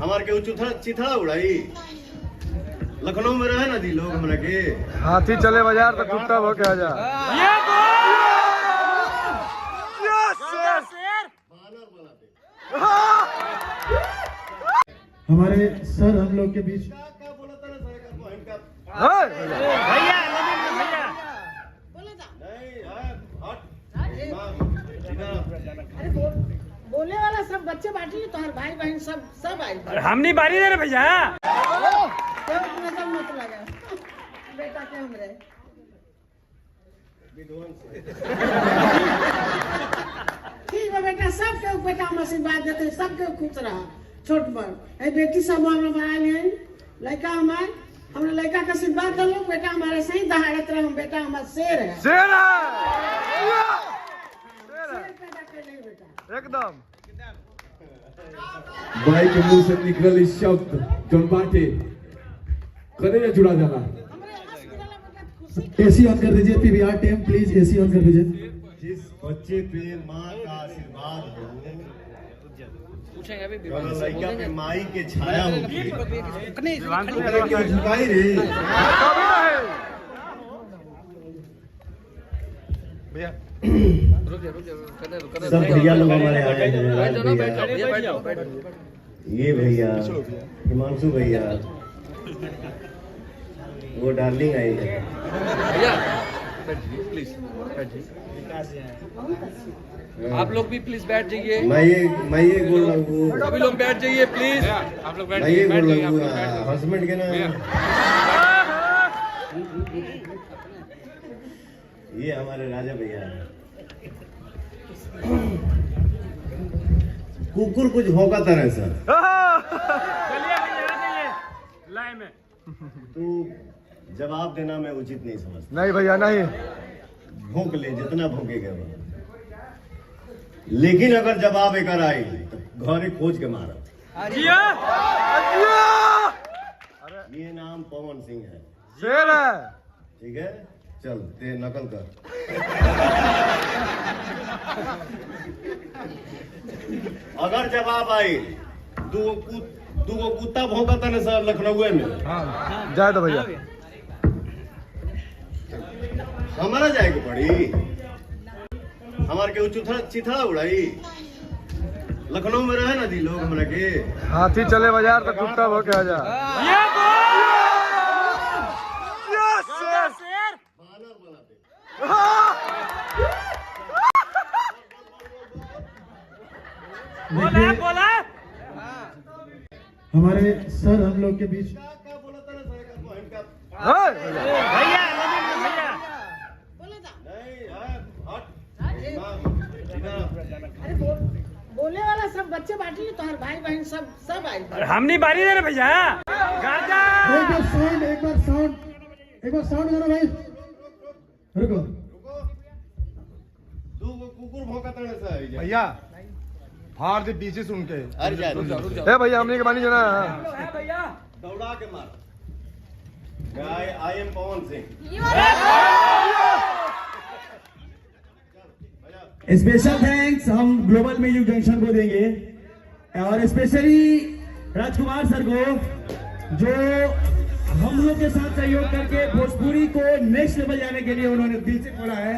हमारे के चिथड़ा उड़ाई लखनऊ में रहे ना दी लोग हमरा के हाथी चले बाजार तो कुत्ता भोके आ जा। हमारे सर हम लोग के बीच क्या बोला था ना सर का भैया अरे बोले वाला सब बच्चे बांटी तो हर भाई बहन सब आई हम नहीं बारी दे रहे भैया। नजर मत लगा बेटा के हमरे ठीक है बेटा सबके बेटा हम आशीर्वाद देते सबके खुश रहा छोट बड़ बेटी सब हम बना लिए लड़का हमारे हमने लड़का का आशीर्वाद कर लो बेटा हमारे सही दहाड़त रहे हम बेटा हमारा शेर है एकदम। भाई के मुंह से निकल इस शब्द जौन बाटे करे ना जुड़ा जाला। एसी ऑन कर दीजिए PVR team please AC on कर दीजिए। जिस बच्चे पे माँ का आशीर्वाद हो लड़का पे माई के छाया होगी झुकाई रे सब भैया लोग हमारे आए हैं। ये भैया हिमांशु भैया वो डार्लिंग आई है। आप लोग भी प्लीज बैठ जाइए। मैं ये बोल रहा हूँ सभी लोग बैठ जाइए प्लीज। आप लोग बैठ मैं ये बोल रहा हूँ हस्बैंड के ना ये हमारे राजा भैया हैं। कुकुर कुछ होगा तरह से लाइन में तू जवाब देना मैं उचित नहीं समझता। नहीं भैया नहीं भोंक ले जितना भोंकेगा वो लेकिन अगर जवाब एक आई तो घरे खोज के मारा। ये नाम पवन सिंह है शेर है। ठीक है चल ते नकल कर। अगर जवाब आई दो कुत्ता भौंका था ना सर लखनऊ में जाए तो भैया हमारा जाएगी पड़ी हमारे के चिथड़ा उड़ाई लखनऊ में रहे ना दी लोग हमरा के हाथी चले बाजार तो कुत्ता भोके आ जा। बोला हमारे सर हम लोग के बीच क्या बोला था ना सर का भैया अरे बोले वाला सब बच्चे बांटी तो हर भाई बहन सब आई हम नहीं बारी दे रहे भैया। एक बार साउंड करो भाई रुको दो कुकुर भौंका था ना सर भैया फाड़ दे पीछे सुन के। अरे जा रुक जा भैया हमने के बानी जाना दौड़ा के मार I am Pawan Singh. Special thanks हम ग्लोबल म्यूजिक जंक्शन को देंगे और स्पेशली राजकुमार सर को जो हम लोग के साथ सहयोग करके भोजपुरी को नेक्स्ट लेवल जाने के लिए उन्होंने दिल से खोला है।